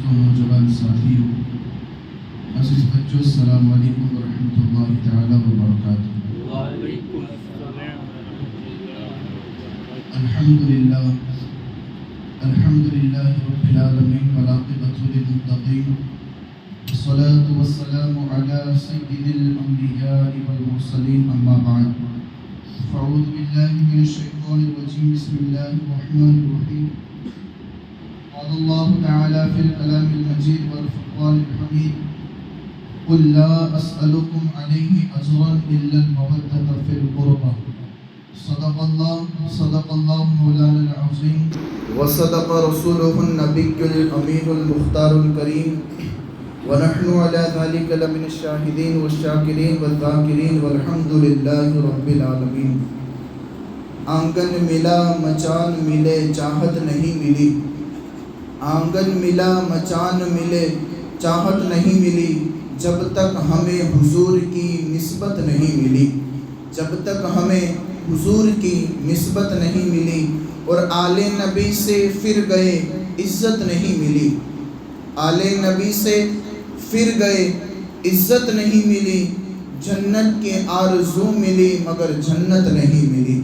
دوستوں، نوجوان ساتھیوں، عزیز بچوں، السلام علیکم ورحمۃ اللہ تعالی وبرکاتہ۔ الحمدللہ رب العالمین والعاقبۃ للمتقین، والصلاة والسلام علی سید الانبیاء والمرسلین، اما بعد فاعوذ باللہ من الشیطان الرجیم، بسم اللہ الرحمن الرحیم۔ قال اللہ تعالی فی الکلام المجید والفرقان الحمید، قل لا اسألکم علیہ اجرا الا المودۃ فی القربى۔ صدق اللہ مولانا العظیم، وصدق رسولہ النبی الامین المختار الکریم، ونحن علی ذلک لمن الشاہدین والشاکرین والذاکرین والحمد للہ رب العالمین۔ آنگن ملا مچان ملے چاہت نہیں ملی، آنگن ملا مچان ملے چاہت نہیں ملی، جب تک ہمیں حضور کی نسبت نہیں ملی، جب تک ہمیں حضور کی نسبت نہیں ملی، اور آل نبی سے پھر گئے عزت نہیں ملی، آل نبی سے پھر گئے عزت نہیں ملی، جنت کی آرزو ملی مگر جنت نہیں ملی،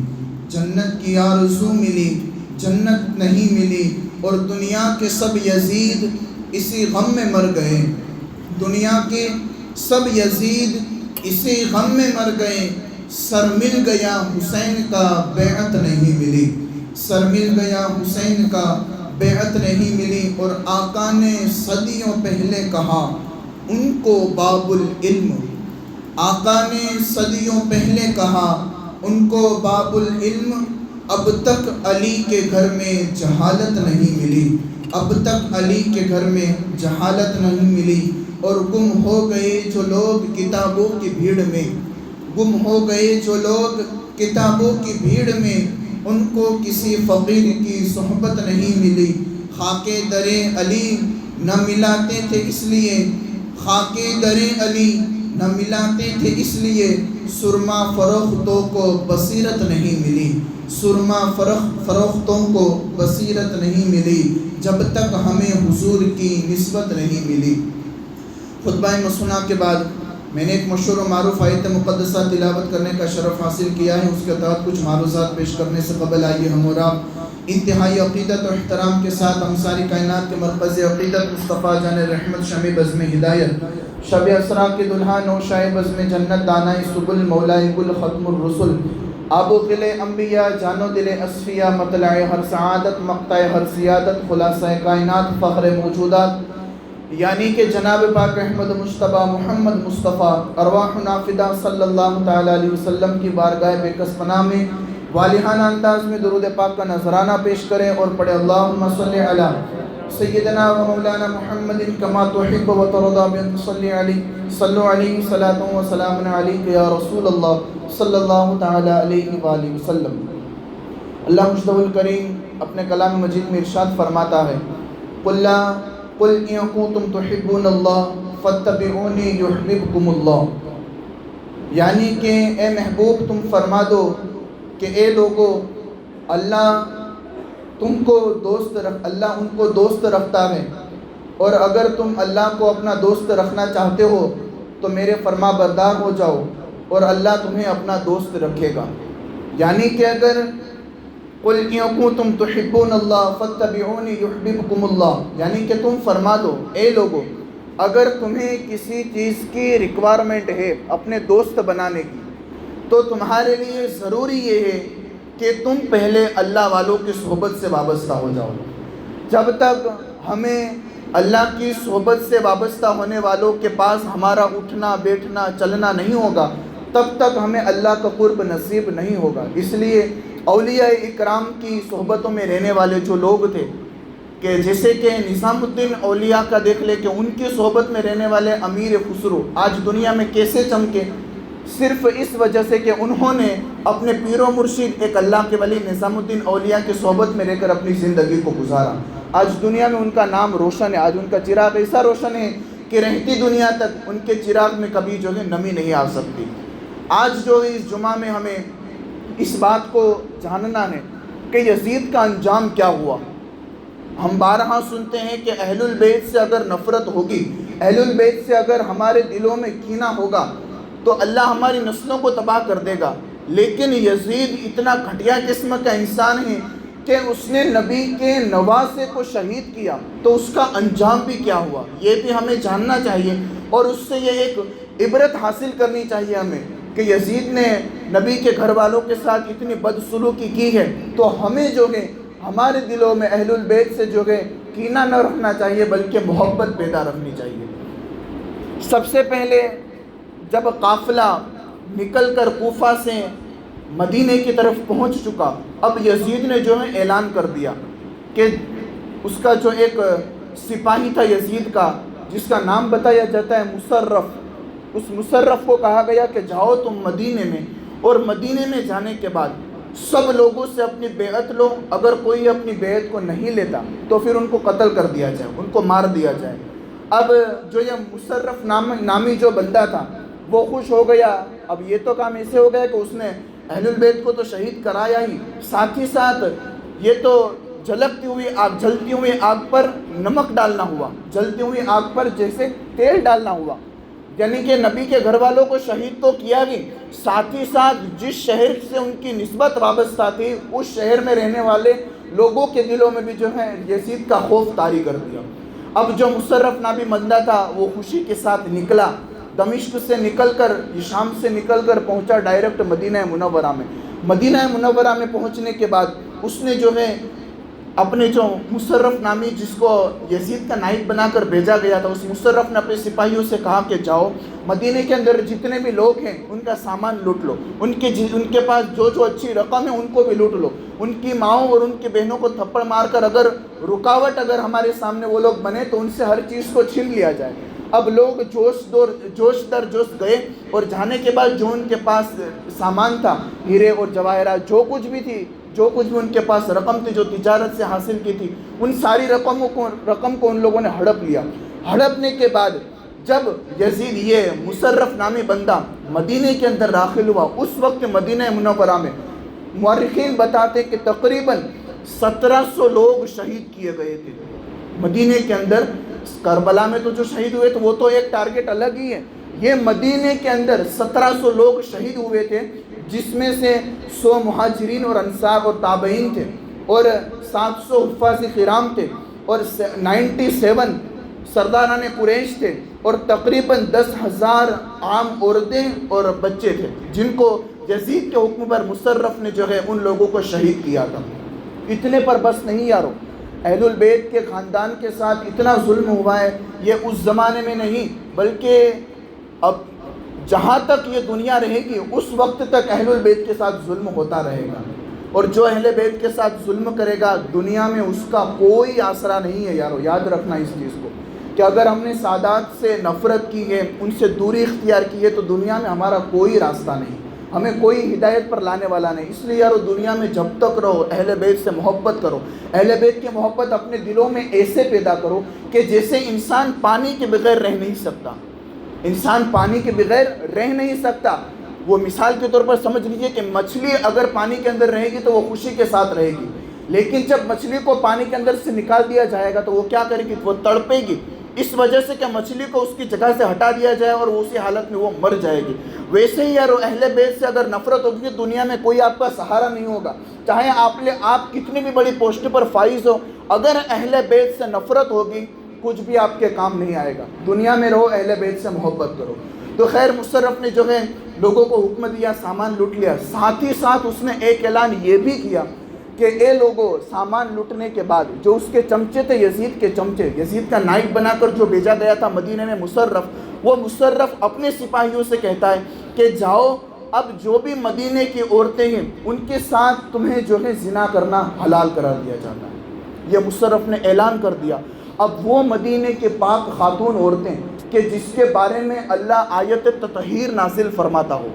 جنت کی آرزو ملی جنت نہیں ملی، اور دنیا کے سب یزید اسی غم میں مر گئے، دنیا کے سب یزید اسی غم میں مر گئے، سر مل گیا حسین کا بیعت نہیں ملی، سر مل گیا حسین کا بیعت نہیں ملی، اور آقا نے صدیوں پہلے کہا ان کو باب العلم، آقا نے صدیوں پہلے کہا ان کو باب العلم، اب تک علی کے گھر میں جہالت نہیں ملی، اب تک علی کے گھر میں جہالت نہیں ملی، اور گم ہو گئے جو لوگ کتابوں کی بھیڑ میں، گم ہو گئے جو لوگ کتابوں کی بھیڑ میں، ان کو کسی فقیر کی صحبت نہیں ملی، خاک در علی نہ ملاتے تھے اس لیے، خاک در علی نہ ملاتے تھے اس لیے، سرما فروختوں کو بصیرت نہیں ملی، سرما فروختوں کو بصیرت نہیں ملی، جب تک ہمیں حضور کی نسبت نہیں ملی۔ خطبہ مسنہ کے بعد میں نے ایک مشہور و معروف آیت مقدسہ تلاوت کرنے کا شرف حاصل کیا ہے، اس کے تحت کچھ معروضات پیش کرنے سے قبل آئیے ہم اور آپ انتہائی عقیدت و احترام کے ساتھ ہم ساری کائنات کے مرکز عقیدت مصطفیٰ جان رحمت شمع بزم ہدایت، شب اسرا کے دلہا نوشائے بزم جنت، دانائے سبل مولائے گل ختم الرسل، آب و قل انبیاء، جان و دل اصفیاء، مطلع ہر سعادت، مقطع ہر سیادت، خلاصہ کائنات، فخر موجودات، یعنی کہ جناب پاک احمد مجتبیٰ محمد مصطفیٰ ارواح نافدہ صلی اللہ تعالیٰ علیہ وسلم کی بارگاہ بے کس پناہ میں والہانہ انداز میں درود پاک کا نذرانہ پیش کریں اور پڑھے اللہم صلی علی سیدنا و مولانا محمد کما تحب و ترضی صلی علیہ صلاۃ و سلام علیک یا رسول اللہ صلی اللہ تعالیٰ علیہ وآلہ وسلم۔ اللہ مجدہ الکریم اپنے کلام مجید میں ارشاد فرماتا ہے، قل ان کنتم تحبون اللہ فاتبعونی یحببکم اللہ، یعنی کہ اے محبوب تم فرما دو کہ اے لوگو اللہ ان کو دوست رکھتا ہے، اور اگر تم اللہ کو اپنا دوست رکھنا چاہتے ہو تو میرے فرما بردار ہو جاؤ اور اللہ تمہیں اپنا دوست رکھے گا۔ یعنی کہ اگر قل ان کنتم تحبون اللہ فاتبعونی یحببکم اللہ، یعنی کہ تم فرما دو اے لوگو اگر تمہیں کسی چیز کی ریکوائرمنٹ ہے اپنے دوست بنانے کی، تو تمہارے لیے ضروری یہ ہے کہ تم پہلے اللہ والوں کی صحبت سے وابستہ ہو جاؤ۔ جب تک ہمیں اللہ کی صحبت سے وابستہ ہونے والوں کے پاس ہمارا اٹھنا بیٹھنا چلنا نہیں ہوگا، تب تک ہمیں اللہ کا قرب نصیب نہیں ہوگا۔ اس لیے اولیاء اکرام کی صحبتوں میں رہنے والے جو لوگ تھے، کہ جیسے کہ نظام الدین اولیاء کا دیکھ لے کہ ان کی صحبت میں رہنے والے امیر خسرو آج دنیا میں کیسے چمکے، صرف اس وجہ سے کہ انہوں نے اپنے پیر و مرشد ایک اللہ کے ولی نظام الدین اولیاء کی صحبت میں رہ کر اپنی زندگی کو گزارا۔ آج دنیا میں ان کا نام روشن ہے، آج ان کا چراغ ایسا روشن ہے کہ رہتی دنیا تک ان کے چراغ میں کبھی جو ہے نمی نہیں آ سکتی۔ آج جو اس جمعہ میں ہمیں اس بات کو جاننا ہے کہ یزید کا انجام کیا ہوا، ہم بارہا سنتے ہیں کہ اہل البیت سے اگر نفرت ہوگی، اہل البیت سے اگر ہمارے دلوں میں کینہ ہوگا تو اللہ ہماری نسلوں کو تباہ کر دے گا۔ لیکن یزید اتنا گھٹیا قسم کا انسان ہے کہ اس نے نبی کے نواسے کو شہید کیا، تو اس کا انجام بھی کیا ہوا یہ بھی ہمیں جاننا چاہیے، اور اس سے یہ ایک عبرت حاصل کرنی چاہیے ہمیں کہ یزید نے نبی کے گھر والوں کے ساتھ اتنی بدسلوکی کی ہے، تو ہمیں جو ہے ہمارے دلوں میں اہل البیت سے جو ہے کینہ نہ رکھنا چاہیے بلکہ محبت پیدا رکھنی چاہیے۔ سب سے پہلے جب قافلہ نکل کر کوفہ سے مدینے کی طرف پہنچ چکا، اب یزید نے جو ہے اعلان کر دیا کہ اس کا جو ایک سپاہی تھا یزید کا، جس کا نام بتایا جاتا ہے مصرف، اس مصرف کو کہا گیا کہ جاؤ تم مدینے میں، اور مدینے میں جانے کے بعد سب لوگوں سے اپنی بیعت لو، اگر کوئی اپنی بیعت کو نہیں لیتا تو پھر ان کو قتل کر دیا جائے، ان کو مار دیا جائے۔ اب جو یہ مصرف نامی جو بندہ تھا وہ خوش ہو گیا۔ اب یہ تو کام ایسے ہو گیا کہ اس نے اہل البیت کو تو شہید کرایا ہی، ساتھ ہی ساتھ یہ تو جلتی ہوئی آگ پر نمک ڈالنا ہوا، جلتی ہوئی آگ پر جیسے تیل ڈالنا ہوا، یعنی کہ نبی کے گھر والوں کو شہید تو کیا گئی، ساتھ ہی ساتھ جس شہر سے ان کی نسبت وابستہ تھی اس شہر میں رہنے والے لوگوں کے دلوں میں بھی جو ہے یزید کا خوف طاری کر دیا۔ اب جو مصرف نامی بندہ تھا وہ خوشی کے ساتھ نکلا، دمشق سے نکل کر، شام سے نکل کر پہنچا ڈائریکٹ مدینہ منورہ میں۔ مدینہ منورہ میں پہنچنے کے بعد اس نے جو ہے اپنے جو مصرف نامی جس کو یزید کا نائب بنا کر بھیجا گیا تھا، اس مصرف نے اپنے سپاہیوں سے کہا کہ جاؤ مدینے کے اندر جتنے بھی لوگ ہیں ان کا سامان لوٹ لو، ان کے پاس جو اچھی رقم ہے ان کو بھی لوٹ لو، ان کی ماؤں اور ان کی بہنوں کو تھپڑ مار کر اگر رکاوٹ اگر ہمارے سامنے وہ لوگ بنے تو ان سے ہر چیز کو چھین لیا جائے۔ اب لوگ جوش در جوش گئے، اور جانے کے بعد جو ان کے پاس سامان تھا، ہیرے اور جواہرات جو کچھ بھی ان کے پاس رقم تھی جو تجارت سے حاصل کی تھی، ان ساری رقم کو ان لوگوں نے ہڑپ لیا۔ ہڑپنے کے بعد جب یزید یہ مصرف نامی بندہ مدینے کے اندر داخل ہوا، اس وقت مدینہ منورہ میں مورخین بتاتے کہ تقریباً 1700 لوگ شہید کیے گئے تھے مدینے کے اندر۔ کربلا میں تو جو شہید ہوئے تھے وہ تو ایک ٹارگٹ الگ ہی ہے، یہ مدینے کے اندر 1700 لوگ شہید ہوئے تھے، جس میں سے 100 مہاجرین اور انصار اور تابعین تھے، اور 700 حفاظ کرام تھے، اور 97 سرداران قریش تھے، اور تقریباً 10,000 عام عورتیں اور بچے تھے، جن کو یزید کے حکم پر مصرف نے جو ہے ان لوگوں کو شہید کیا تھا۔ اتنے پر بس نہیں یارو، اہل البیت کے خاندان کے ساتھ اتنا ظلم ہوا ہے، یہ اس زمانے میں نہیں بلکہ اب جہاں تک یہ دنیا رہے گی اس وقت تک اہل البیت کے ساتھ ظلم ہوتا رہے گا، اور جو اہل بیت کے ساتھ ظلم کرے گا دنیا میں اس کا کوئی آسرا نہیں ہے یارو۔ یاد رکھنا اس چیز کو کہ اگر ہم نے سادات سے نفرت کی ہے، ان سے دوری اختیار کی ہے، تو دنیا میں ہمارا کوئی راستہ نہیں، ہمیں کوئی ہدایت پر لانے والا نہیں۔ اس لیے یارو دنیا میں جب تک رہو اہل بیت سے محبت کرو، اہل بیت کی محبت اپنے دلوں میں ایسے پیدا کرو کہ جیسے انسان پانی کے بغیر رہ نہیں سکتا، انسان پانی کے بغیر رہ نہیں سکتا۔ وہ مثال کے طور پر سمجھ لیجئے کہ مچھلی اگر پانی کے اندر رہے گی تو وہ خوشی کے ساتھ رہے گی، لیکن جب مچھلی کو پانی کے اندر سے نکال دیا جائے گا تو وہ کیا کرے گی؟ وہ تڑپے گی، اس وجہ سے کہ مچھلی کو اس کی جگہ سے ہٹا دیا جائے اور اسی حالت میں وہ مر جائے گی۔ ویسے ہی یارو اہل بیت سے اگر نفرت ہوگی دنیا میں کوئی آپ کا سہارا نہیں ہوگا، چاہے آپ کتنی بھی بڑی پوسٹ پر فائز ہو، اگر اہل بیت سے نفرت ہوگی کچھ بھی آپ کے کام نہیں آئے گا۔ دنیا میں رہو، اہل بیت سے محبت کرو۔ تو خیر مصرف نے جو ہے لوگوں کو حکم دیا، سامان لوٹ لیا، ساتھ ہی ساتھ اس نے ایک اعلان یہ بھی کیا کہ اے لوگوں، سامان لوٹنے کے بعد جو اس کے چمچے تھے، یزید کے چمچے، یزید کا نائب بنا کر جو بھیجا گیا تھا مدینے میں مصرف، وہ مصرف اپنے سپاہیوں سے کہتا ہے کہ جاؤ، اب جو بھی مدینے کی عورتیں ہیں ان کے ساتھ تمہیں جو ہے زنا کرنا حلال قرار دیا جاتا ہے۔ یہ مصرف نے اعلان کر دیا۔ اب وہ مدینے کے پاک خاتون عورتیں کہ جس کے بارے میں اللہ آیت تطہیر نازل فرماتا ہو،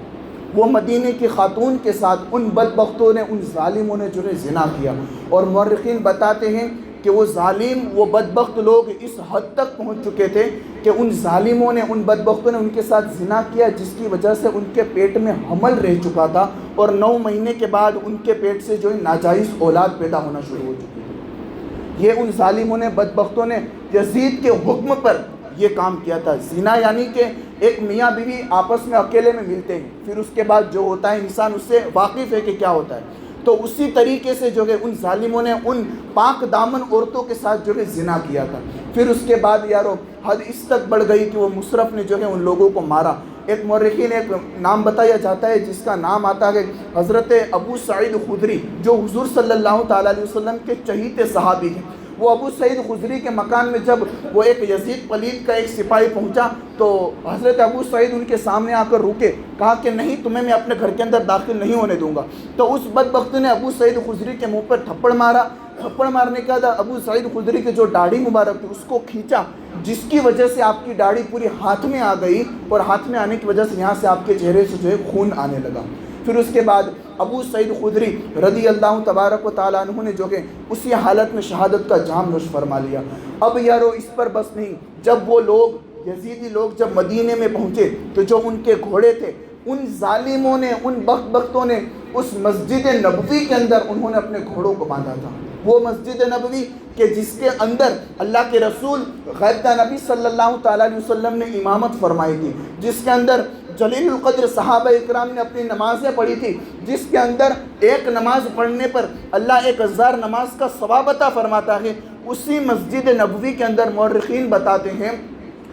وہ مدینے کی خاتون کے ساتھ ان بدبختوں نے، ان ظالموں نے جو ہے زنا کیا، اور مورخین بتاتے ہیں کہ وہ ظالم، وہ بدبخت لوگ اس حد تک پہنچ چکے تھے کہ ان ظالموں نے، ان بدبختوں نے ان کے ساتھ زنا کیا، جس کی وجہ سے ان کے پیٹ میں حمل رہ چکا تھا، اور 9 مہینے کے بعد ان کے پیٹ سے جو ہے ناجائز اولاد پیدا ہونا شروع ہو چکی تھی۔ یہ ان ظالموں نے، بدبختوں نے یزید کے حکم پر یہ کام کیا تھا۔ زنا یعنی کہ ایک میاں بیوی آپس میں اکیلے میں ملتے ہیں، پھر اس کے بعد جو ہوتا ہے انسان اس سے واقف ہے کہ کیا ہوتا ہے، تو اسی طریقے سے جو ہے ان ظالموں نے ان پاک دامن عورتوں کے ساتھ جو ہے زنا کیا تھا۔ پھر اس کے بعد یارو حد اس تک بڑھ گئی کہ وہ مصرف نے جو ہے ان لوگوں کو مارا۔ ایک مورخین ایک نام بتایا جاتا ہے جس کا نام آتا ہے حضرت ابو سعید خدری، جو حضور صلی اللہ تعالیٰ علیہ وسلم کے چہیتے صحابی ہیں۔ وہ ابو سعید خدری کے مکان میں جب وہ ایک یزید پلید کا ایک سپاہی پہنچا تو حضرت ابو سعید ان کے سامنے آ کر رکے، کہا کہ نہیں، تمہیں میں اپنے گھر کے اندر داخل نہیں ہونے دوں گا۔ تو اس بدبخت نے ابو سعید خدری کے منہ پر تھپڑ مارا۔ تھپڑ مارنے کے بعد ابو سعید خدری کی جو داڑھی مبارک تھی اس کو کھینچا، جس کی وجہ سے آپ کی داڑھی پوری ہاتھ میں آ گئی، اور ہاتھ میں آنے کی وجہ سے یہاں سے آپ کے چہرے سے جو ہے خون آنے لگا۔ پھر اس کے بعد ابو سعید خدری رضی اللہ تبارک و تعالیٰ عنہ نے جو کہ اسی حالت میں شہادت کا جام نوش فرما لیا۔ اب یارو اس پر بس نہیں، جب وہ لوگ یزیدی لوگ جب مدینے میں پہنچے تو جو ان کے گھوڑے تھے، ان ظالموں نے، ان بدبختوں نے اس مسجد نبوی کے اندر انہوں نے اپنے گھوڑوں کو باندھا تھا۔ وہ مسجد نبوی کہ جس کے اندر اللہ کے رسول غیبدہ نبی صلی اللہ تعالیٰ علیہ وسلم نے امامت فرمائی تھی، جس کے اندر جلیل القدر صحابہ اکرام نے اپنی نمازیں پڑھی تھی، جس کے اندر ایک نماز پڑھنے پر اللہ 1000 نماز کا ثواب عطا فرماتا ہے۔ اسی مسجد نبوی کے اندر مورخین بتاتے ہیں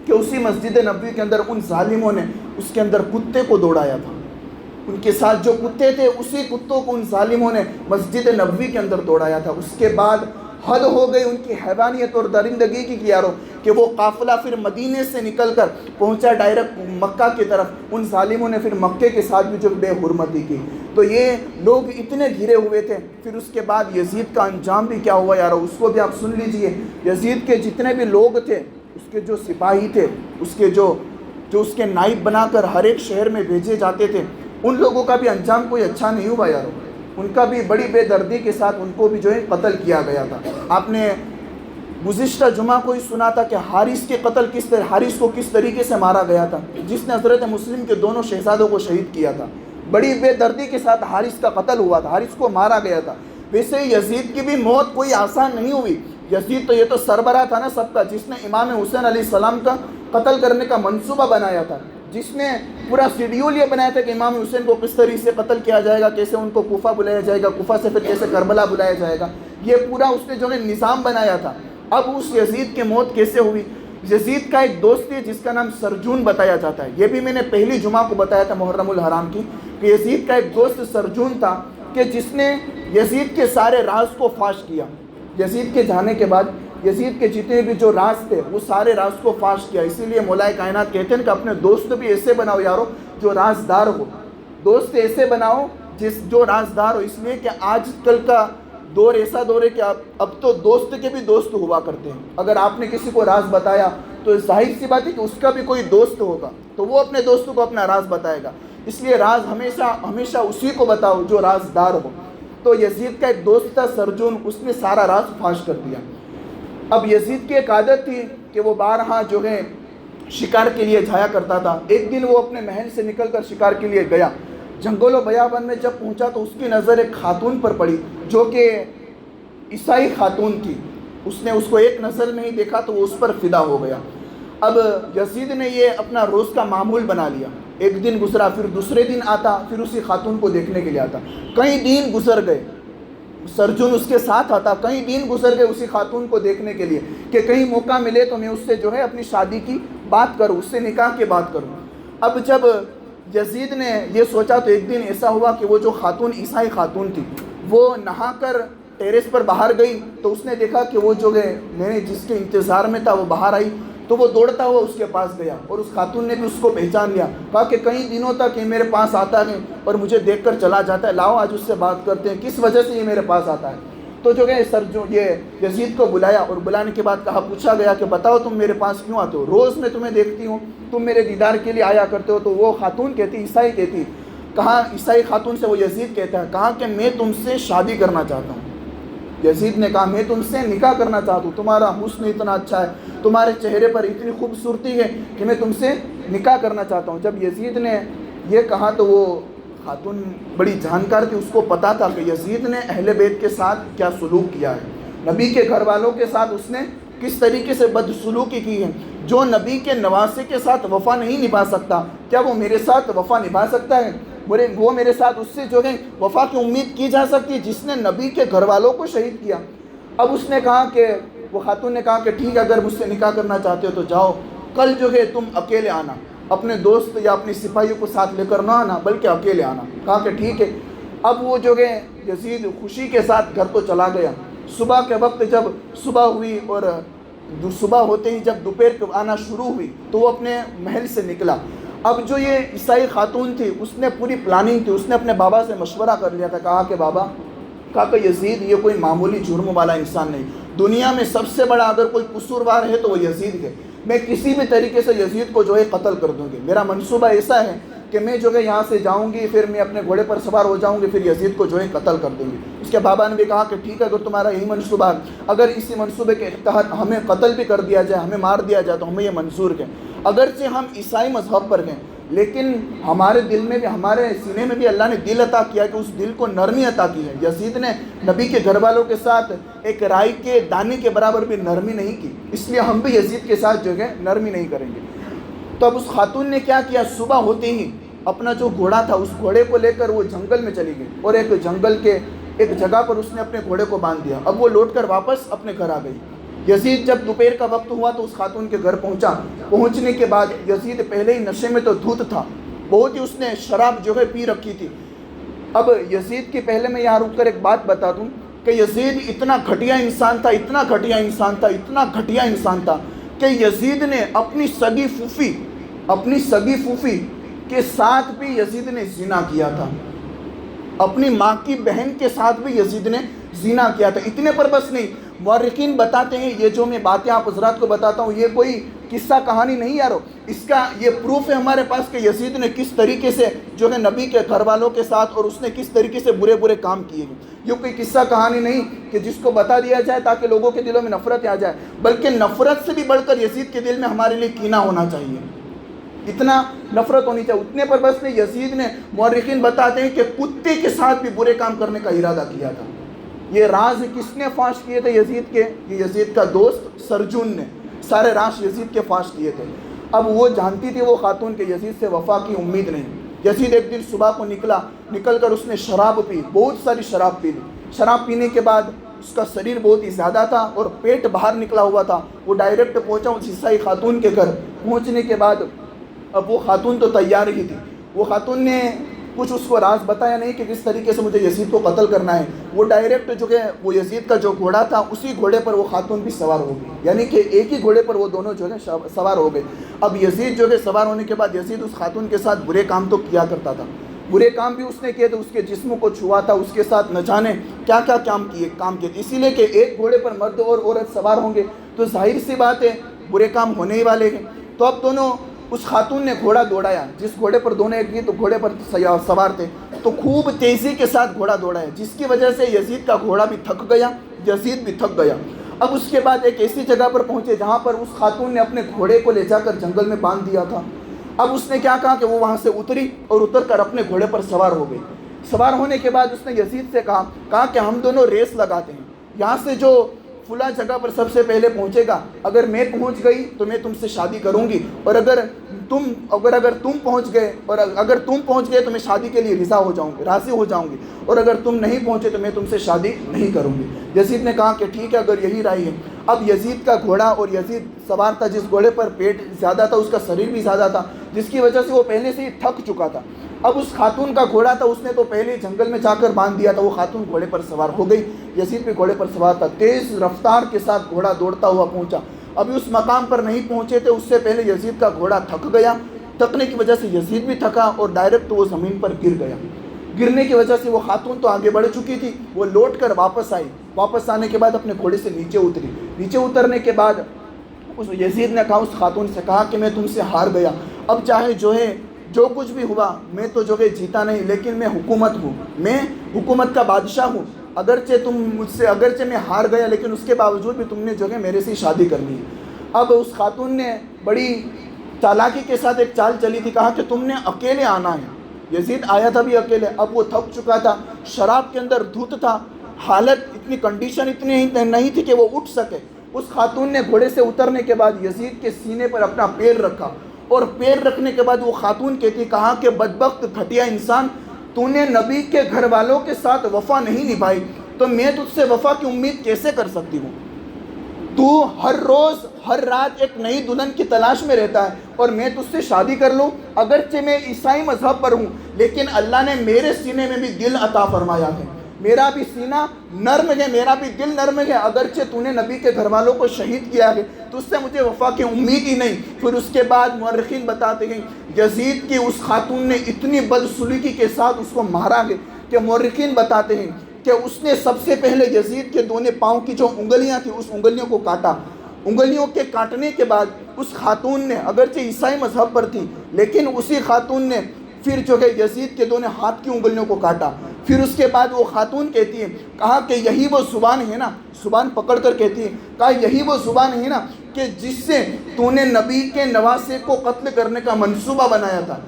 کہ اسی مسجد نبوی کے اندر ان ظالموں نے اس کے اندر کتے کو دوڑایا تھا۔ ان کے ساتھ جو کتے تھے اسی کتوں کو ان ظالموں نے مسجد نبوی کے اندر دوڑایا تھا۔ اس کے بعد حد ہو گئی ان کی حیوانیت اور درندگی کی یارو کہ وہ قافلہ پھر مدینے سے نکل کر پہنچا ڈائریکٹ مکہ کی طرف۔ ان ظالموں نے پھر مکے کے ساتھ بھی جو بے حرمتی کی۔ تو یہ لوگ اتنے گھرے ہوئے تھے۔ پھر اس کے بعد یزید کا انجام بھی کیا ہوا یارو، اس کو بھی آپ سن لیجئے۔ یزید کے جتنے بھی لوگ تھے، اس کے جو سپاہی تھے، اس کے جو اس کے نائب بنا کر ہر ایک شہر میں بھیجے جاتے تھے، ان لوگوں کا بھی انجام کوئی اچھا نہیں ہوا یارو۔ ان کا بھی بڑی بے دردی کے ساتھ ان کو بھی جو ہے قتل کیا گیا تھا۔ آپ نے گزشتہ جمعہ کو ہی سنا تھا کہ حارث کے قتل حارث کو کس طریقے سے مارا گیا تھا، جس نے حضرت مسلم کے دونوں شہزادوں کو شہید کیا تھا۔ بڑی بے دردی کے ساتھ حارث کا قتل ہوا تھا، حارث کو مارا گیا تھا۔ ویسے یزید کی بھی موت کوئی آسان نہیں ہوئی۔ یزید تو یہ تو سربراہ تھا نا سب کا، جس نے امام حسین علیہ السلام کا قتل کرنے کا منصوبہ بنایا تھا، جس نے پورا شیڈیول یہ بنایا تھا کہ امام حسین کو کس طریقے سے قتل کیا جائے گا، کیسے ان کو کوفہ بلایا جائے گا، کوفہ سے پھر کیسے کربلا بلایا جائے گا، یہ پورا اس نے جو ہے نظام بنایا تھا۔ اب اس یزید کی موت کیسے ہوئی؟ یزید کا ایک دوست ہے جس کا نام سرجون بتایا جاتا ہے، یہ بھی میں نے پہلی جمعہ کو بتایا تھا محرم الحرام کی، کہ یزید کا ایک دوست سرجون تھا کہ جس نے یزید کے سارے راز کو فاش کیا۔ یزید کے جانے کے بعد یزید کے جتنے بھی جو راز تھے وہ سارے راز کو فاش کیا۔ اسی لیے مولا کائنات کہتے ہیں کہ اپنے دوست بھی ایسے بناؤ یارو جو رازدار ہو، دوست ایسے بناؤ جو رازدار ہو، اس لیے کہ آج کل کا دور ایسا دور ہے کہ اب تو دوست کے بھی دوست ہوا کرتے ہیں۔ اگر آپ نے کسی کو راز بتایا تو ظاہر سی بات ہے کہ اس کا بھی کوئی دوست ہوگا تو وہ اپنے دوستوں کو اپنا راز بتائے گا، اس لیے راز ہمیشہ اسی کو بتاؤ جو رازدار ہو۔ تو یزید کا ایک دوست تھا سرجون، اس نے سارا راز فاش کر دیا۔ اب یزید کی ایک عادت تھی کہ وہ بارہا جو ہے شکار کے لیے جایا کرتا تھا۔ ایک دن وہ اپنے محل سے نکل کر شکار کے لیے گیا، جنگل و بیابان میں جب پہنچا تو اس کی نظر ایک خاتون پر پڑی جو کہ عیسائی خاتون تھی۔ اس نے اس کو ایک نظر میں ہی دیکھا تو وہ اس پر فدا ہو گیا۔ اب یزید نے یہ اپنا روز کا معمول بنا لیا، ایک دن گزرا پھر دوسرے دن آتا، پھر اسی خاتون کو دیکھنے کے لیے آتا۔ کئی دن گزر گئے، سرجن اس کے ساتھ آتا، کئی دن گزر گئے اسی خاتون کو دیکھنے کے لیے کہ کہیں موقع ملے تو میں اس سے جو ہے اپنی شادی کی بات کروں، اس سے نکاح کی بات کروں۔ اب جب یزید نے یہ سوچا تو ایک دن ایسا ہوا کہ وہ جو خاتون عیسائی خاتون تھی وہ نہا کر ٹیرس پر باہر گئی تو اس نے دیکھا کہ وہ جو ہے میں جس کے انتظار میں تھا وہ باہر آئی، تو وہ دوڑتا ہوا اس کے پاس گیا اور اس خاتون نے بھی اس کو پہچان لیا، کہا کہ کئی دنوں تک یہ میرے پاس آتا ہے اور مجھے دیکھ کر چلا جاتا ہے، لاؤ آج اس سے بات کرتے ہیں کس وجہ سے یہ میرے پاس آتا ہے۔ تو جو ہے یہ یزید کو بلایا اور بلانے کے بعد پوچھا گیا کہ بتاؤ تم میرے پاس کیوں آتے ہو، روز میں تمہیں دیکھتی ہوں، تم میرے دیدار کے لیے آیا کرتے ہو۔ تو وہ خاتون کہتی، عیسائی کہتی، کہا عیسائی خاتون سے وہ یزید کہتا ہے، کہا کہ میں تم سے شادی کرنا چاہتا ہوں۔ یزید نے کہا میں تم سے نکاح کرنا چاہتا ہوں، تمہارا حسن اتنا اچھا ہے، تمہارے چہرے پر اتنی خوبصورتی ہے کہ میں تم سے نکاح کرنا چاہتا ہوں۔ جب یزید نے یہ کہا تو وہ خاتون بڑی جانکار تھی، اس کو پتا تھا کہ یزید نے اہل بیت کے ساتھ کیا سلوک کیا ہے، نبی کے گھر والوں کے ساتھ اس نے کس طریقے سے بدسلوکی کی ہے۔ جو نبی کے نواسے کے ساتھ وفا نہیں نبھا سکتا، کیا وہ میرے ساتھ وفا نبھا سکتا ہے؟ وہ میرے ساتھ اس سے جو ہے وفا کی امید کی جا سکتی ہے جس نے نبی کے گھر والوں کو شہید کیا۔ اب اس نے کہا کہ وہ خاتون نے کہا کہ ٹھیک ہے، اگر مجھ سے نکاح کرنا چاہتے ہو تو جاؤ، کل جو ہے تم اکیلے آنا، اپنے دوست یا اپنی سپاہیوں کو ساتھ لے کر نہ آنا بلکہ اکیلے آنا۔ کہا کہ ٹھیک ہے۔ اب وہ جو ہے یزید خوشی کے ساتھ گھر کو چلا گیا۔ صبح کے وقت جب صبح ہوئی اور صبح ہوتے ہی جب دوپہر کو آنا شروع ہوئی تو وہ اپنے محل سے نکلا۔ اب جو یہ عیسائی خاتون تھی اس نے پوری پلاننگ تھی، اس نے اپنے بابا سے مشورہ کر لیا تھا۔ کہا کہ بابا، کہا کہ یزید یہ کوئی معمولی جرم والا انسان نہیں، دنیا میں سب سے بڑا اگر کوئی قصوروار ہے تو وہ یزید ہے، میں کسی بھی طریقے سے یزید کو جو ہے قتل کر دوں گی۔ میرا منصوبہ ایسا ہے کہ میں جو ہے یہاں سے جاؤں گی، پھر میں اپنے گھوڑے پر سوار ہو جاؤں گی، پھر یزید کو جو ہے قتل کر دوں گی۔ اس کے بابا نے بھی کہا کہ ٹھیک ہے، اگر تمہارا یہی منصوبہ ہے، اگر اسی منصوبے کے تحت ہمیں قتل بھی کر دیا جائے، ہمیں مار دیا جائے تو ہمیں یہ منظور ہے۔ اگرچہ ہم عیسائی مذہب پر ہیں لیکن ہمارے دل میں بھی، ہمارے سینے میں بھی اللہ نے دل عطا کیا کہ اس دل کو نرمی عطا کی ہے۔ یزید نے نبی کے گھر والوں کے ساتھ ایک رائی کے دانے کے برابر بھی نرمی نہیں کی، اس لیے ہم بھی یزید کے ساتھ جو ہے نرمی نہیں کریں گے۔ تو اب اس خاتون نے کیا کیا، صبح ہوتے ہی اپنا جو گھوڑا تھا اس گھوڑے کو لے کر وہ جنگل میں چلی گئی اور ایک جنگل کے ایک جگہ پر اس نے اپنے گھوڑے کو باندھ دیا۔ اب وہ لوٹ کر واپس اپنے گھر آ گئی۔ یزید جب دوپہر کا وقت ہوا تو اس خاتون کے گھر پہنچا۔ پہنچنے کے بعد یزید پہلے ہی نشے میں تو دھت تھا، بہت ہی اس نے شراب جو ہے پی رکھی تھی۔ اب یزید کی پہلے میں یہاں رک کر ایک بات بتا دوں کہ یزید اتنا گھٹیا انسان تھا، اتنا گھٹیا انسان تھا، اتنا گھٹیا انسان تھا کہ یزید نے اپنی سگی پھوپھی کے ساتھ بھی یزید نے زنا کیا تھا، اپنی ماں کی بہن کے ساتھ بھی یزید نے زنا کیا تھا۔ اتنے پر بس نہیں، مورخین بتاتے ہیں، یہ جو میں باتیں آپ حضرات کو بتاتا ہوں یہ کوئی قصہ کہانی نہیں یارو، اس کا یہ پروف ہے ہمارے پاس کہ یزید نے کس طریقے سے جو ہے نبی کے گھر والوں کے ساتھ اور اس نے کس طریقے سے برے برے کام کیے ہیں۔ یہ کوئی قصہ کہانی نہیں کہ جس کو بتا دیا جائے تاکہ لوگوں کے دلوں میں نفرت آ جائے، بلکہ نفرت سے بھی بڑھ کر یزید کے دل میں ہمارے لیے کینہ ہونا چاہیے، اتنا نفرت ہونی چاہیے۔ اتنے پر بس نہیں، یزید نے، مورخین بتاتے ہیں کہ کتے کے ساتھ بھی برے کام کرنے کا ارادہ کیا تھا۔ یہ راز کس نے فاش کیے تھے یزید کے؟ یہ یزید کا دوست سرجون نے سارے راز یزید کے فاش کیے تھے۔ اب وہ جانتی تھی وہ خاتون کہ یزید سے وفا کی امید نہیں۔ یزید ایک دن صبح کو نکل کر اس نے شراب پی، بہت ساری شراب پی لی۔ شراب پینے کے بعد اس کا شریر بہت ہی زیادہ تھا اور پیٹ باہر نکلا ہوا تھا۔ وہ ڈائریکٹ پہنچا اس عیسائی خاتون کے گھر۔ پہنچنے کے بعد اب وہ خاتون تو تیار ہی تھی، وہ خاتون نے کچھ اس کو راز بتایا نہیں کہ کس طریقے سے مجھے یزید کو قتل کرنا ہے۔ وہ ڈائریکٹ جو ہے وہ یزید کا جو گھوڑا تھا اسی گھوڑے پر وہ خاتون بھی سوار ہو گئی، یعنی کہ ایک ہی گھوڑے پر وہ دونوں جو ہے سوار ہو گئے۔ اب یزید جو ہے سوار ہونے کے بعد یزید اس خاتون کے ساتھ برے کام تو کیا کرتا تھا، برے کام بھی اس نے کیے تھے، اس کے جسم کو چھوا تھا، اس کے ساتھ نہ جانے کیا کیا کام کیے، اسی لیے کہ ایک گھوڑے پر مرد اور عورت سوار ہوں گے تو ظاہر سی بات ہے برے کام ہونے ہی والے ہیں۔ تو اب دونوں، اس خاتون نے گھوڑا دوڑایا، جس گھوڑے پر دونوں ایک تو گھوڑے پر سوار تھے، تو خوب تیزی کے ساتھ گھوڑا دوڑایا، جس کی وجہ سے یزید کا گھوڑا بھی تھک گیا، یزید بھی تھک گیا۔ اب اس کے بعد ایک ایسی جگہ پر پہنچے جہاں پر اس خاتون نے اپنے گھوڑے کو لے جا کر جنگل میں باندھ دیا تھا۔ اب اس نے کیا کہا کہ وہ وہاں سے اتری اور اتر کر اپنے گھوڑے پر سوار ہو گئی۔ سوار ہونے کے بعد اس نے یزید سے کہا کہ ہم دونوں ریس لگاتے ہیں، یہاں سے جو فلاں جگہ پر سب سے پہلے پہنچے گا، اگر میں پہنچ گئی تو میں تم سے شادی کروں گی، اور اگر تم پہنچ گئے تو میں شادی کے لیے راضی ہو جاؤں گی، اور اگر تم نہیں پہنچے تو میں تم سے شادی نہیں کروں گی۔ یزید نے کہا کہ ٹھیک ہے، اگر یہی رائے ہے۔ اب یزید کا گھوڑا، اور یزید سوار تھا جس گھوڑے پر، پیٹ زیادہ تھا، اس کا شریر بھی زیادہ تھا، جس کی وجہ سے وہ پہلے سے ہی تھک چکا تھا۔ اب اس خاتون کا گھوڑا تھا، اس نے تو پہلے جنگل میں جا کر باندھ دیا تھا، وہ خاتون گھوڑے پر سوار ہو گئی، یزید بھی گھوڑے پر سوار تھا، تیز رفتار کے ساتھ گھوڑا دوڑتا ہوا پہنچا۔ ابھی اس مقام پر نہیں پہنچے تھے، اس سے پہلے یزید کا گھوڑا تھک گیا، تھکنے کی وجہ سے یزید بھی تھکا اور ڈائریکٹ وہ زمین پر گر گیا۔ گرنے کی وجہ سے وہ خاتون تو آگے بڑھ چکی تھی، وہ لوٹ کر واپس آئی، واپس آنے کے بعد اپنے گھوڑے سے نیچے اتری۔ نیچے اترنے کے بعد اس یزید نے کہا، اس خاتون سے کہا کہ میں تم سے ہار گیا، اب چاہے جو کچھ بھی ہوا، میں تو جو ہے جیتا نہیں، لیکن میں حکومت ہوں، میں حکومت کا بادشاہ ہوں، اگرچہ میں ہار گیا لیکن اس کے باوجود بھی تم نے جو ہے میرے سے شادی کرنی ہے۔ اب اس خاتون نے بڑی چالاکی کے ساتھ ایک چال چلی تھی، کہا کہ تم نے اکیلے آنا ہے۔ یزید آیا تھا بھی اکیلے، اب وہ تھک چکا تھا، شراب کے اندر دھت تھا، حالت اتنی کنڈیشن اتنی نہیں تھی کہ وہ اٹھ سکے، اس خاتون نے گھوڑے سے اترنے کے بعد یزید کے سینے پر اپنا پیر رکھا، اور پیر رکھنے کے بعد وہ خاتون کہتی، کہا کہ بدبخت گھٹیا انسان، تو نے نبی کے گھر والوں کے ساتھ وفا نہیں نبھائی تو میں تجھ سے وفا کی امید کیسے کر سکتی ہوں؟ تو ہر روز ہر رات ایک نئی دلہن کی تلاش میں رہتا ہے، اور میں تجھ سے شادی کر لوں، اگرچہ میں عیسائی مذہب پر ہوں لیکن اللہ نے میرے سینے میں بھی دل عطا فرمایا ہے، میرا بھی سینہ نرم ہے، میرا بھی دل نرم ہے، اگرچہ تو نے نبی کے گھر والوں کو شہید کیا ہے تو اس سے مجھے وفا کی امید ہی نہیں۔ پھر اس کے بعد مورخین بتاتے ہیں یزید کی اس خاتون نے اتنی بدسلوکی کے ساتھ اس کو مارا ہے کہ مورخین بتاتے ہیں کہ اس نے سب سے پہلے یزید کے دونوں پاؤں کی جو انگلیاں تھیں اس انگلیوں کو کاٹا، انگلیوں کے کاٹنے کے بعد اس خاتون نے اگرچہ عیسائی مذہب پر تھی لیکن اسی خاتون نے پھر جو ہے یزید کے دونوں ہاتھ کی انگلیوں کو کاٹا۔ پھر اس کے بعد وہ خاتون کہتی ہے، کہا کہ یہی وہ زبان ہے نا، زبان پکڑ کر کہتی ہے، کہا یہی وہ زبان ہے نا کہ جس سے تو نے نبی کے نواسے کو قتل کرنے کا منصوبہ بنایا تھا۔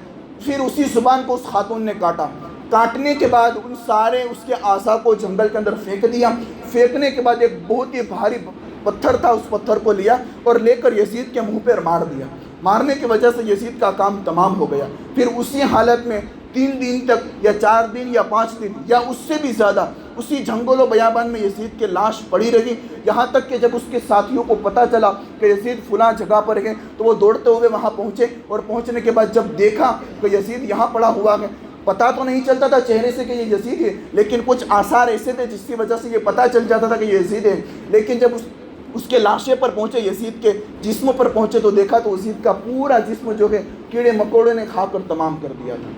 پھر اسی زبان کو اس خاتون نے کاٹا، کاٹنے کے بعد ان سارے اس کے اعضاء کو جنگل کے اندر پھینک دیا، پھینکنے کے بعد ایک بہت ہی بھاری پتھر تھا، اس پتھر کو لیا اور لے کر یزید کے منہ پر مار دیا، مارنے کی وجہ سے یزید کا کام تمام ہو گیا۔ پھر اسی حالت میں 3 دن تک یا 4 دن یا 5 دن یا اس سے بھی زیادہ اسی جنگل و بیابان میں یزید کی لاش پڑی رہی، یہاں تک کہ جب اس کے ساتھیوں کو پتہ چلا کہ یزید فلاں جگہ پر ہے تو وہ دوڑتے ہوئے وہاں پہنچے، اور پہنچنے کے بعد جب دیکھا کہ یزید یہاں پڑا ہوا ہے، پتہ تو نہیں چلتا تھا چہرے سے کہ یہ یزید ہے لیکن کچھ آثار ایسے تھے جس کی وجہ سے یہ پتہ چل جاتا تھا کہ یہ یزید ہے، لیکن جب اس کے لاشے پر پہنچے، یزید کے جسم پر پہنچے تو دیکھا تو یزید کا پورا جسم جو ہے کیڑے مکوڑے نے کھا کر تمام کر دیا تھا،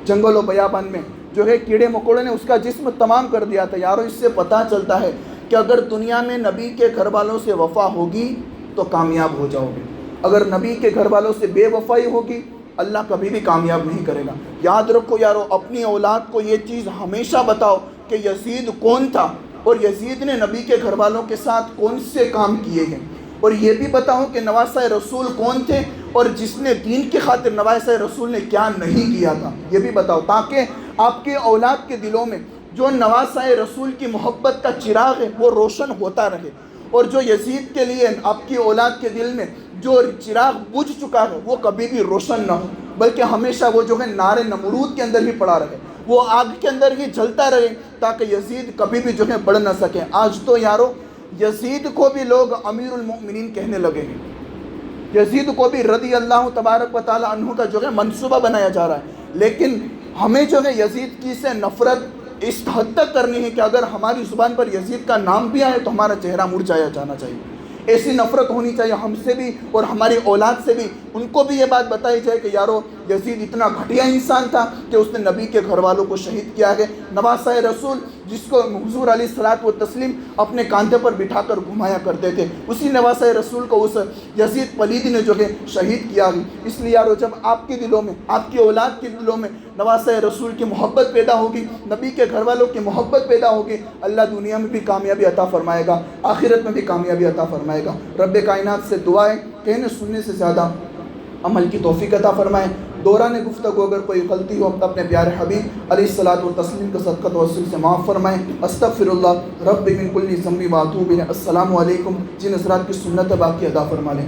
جنگل و بیابان میں جو ہے کیڑے مکوڑے نے اس کا جسم تمام کر دیا تھا۔ یارو اس سے پتہ چلتا ہے کہ اگر دنیا میں نبی کے گھر والوں سے وفا ہوگی تو کامیاب ہو جاؤ گے، اگر نبی کے گھر والوں سے بے وفائی ہوگی اللہ کبھی بھی کامیاب نہیں کرے گا۔ یاد رکھو یارو، اپنی اولاد کو یہ چیز ہمیشہ بتاؤ کہ یزید کون تھا اور یزید نے نبی کے گھر والوں کے ساتھ کون سے کام کیے ہیں، اور یہ بھی بتاؤ کہ نواسۂ رسول کون تھے اور جس نے دین کی خاطر نواسۂ رسول نے کیا نہیں کیا تھا، یہ بھی بتاؤ، تاکہ آپ کے اولاد کے دلوں میں جو نواسۂ رسول کی محبت کا چراغ ہے وہ روشن ہوتا رہے، اور جو یزید کے لیے آپ کی اولاد کے دل میں جو چراغ بجھ چکا ہے وہ کبھی بھی روشن نہ ہو، بلکہ ہمیشہ وہ جو ہے نار نمرود کے اندر ہی پڑا رہے، وہ آگ کے اندر ہی جلتا رہے، تاکہ یزید کبھی بھی جو ہے بڑھ نہ سکے۔ آج تو یارو یزید کو بھی لوگ امیر المؤمنین کہنے لگے ہیں، یزید کو بھی رضی اللہ تبارک و تعالی عنہ کا جو ہے منصوبہ بنایا جا رہا ہے، لیکن ہمیں جو ہے یزید کی سے نفرت اس حد تک کرنی ہے کہ اگر ہماری زبان پر یزید کا نام بھی آئے تو ہمارا چہرہ مرجھایا جانا چاہیے۔ ایسی نفرت ہونی چاہیے ہم سے بھی اور ہماری اولاد سے بھی، ان کو بھی یہ بات بتائی جائے کہ یارو یزید اتنا گھٹیا انسان تھا کہ اس نے نبی کے گھر والوں کو شہید کیا ہے، نواسۂ رسول جس کو حضور علیہ الصلوۃ والتسلیم اپنے کاندھے پر بٹھا کر گھمایا کرتے تھے، اسی نواسۂ رسول کو اس یزید پلید نے جو ہے شہید کیا ہے۔ اس لیے یارو جب آپ کے دلوں میں، آپ کی اولاد کے دلوں میں نواسۂ رسول کی محبت پیدا ہوگی، نبی کے گھر والوں کی محبت پیدا ہوگی، اللہ دنیا میں بھی کامیابی عطا فرمائے گا، آخرت میں بھی کامیابی عطا فرمائے گا۔ رب کائنات سے دعائیں کہنے سننے سے زیادہ عمل کی توفیق عطا فرمائے۔ دوران گفتگو اگر کوئی غلطی ہو اپنے پیارے حبیب علیہ الصلوۃ والتسلیم کے صدقہ توسل سے معاف فرمائیں۔ استغفر اللہ رب من کل ذنب و اتوب الیہ۔ السلام علیکم۔ جن حضرات کی سنت باقی ادا فرما لیں۔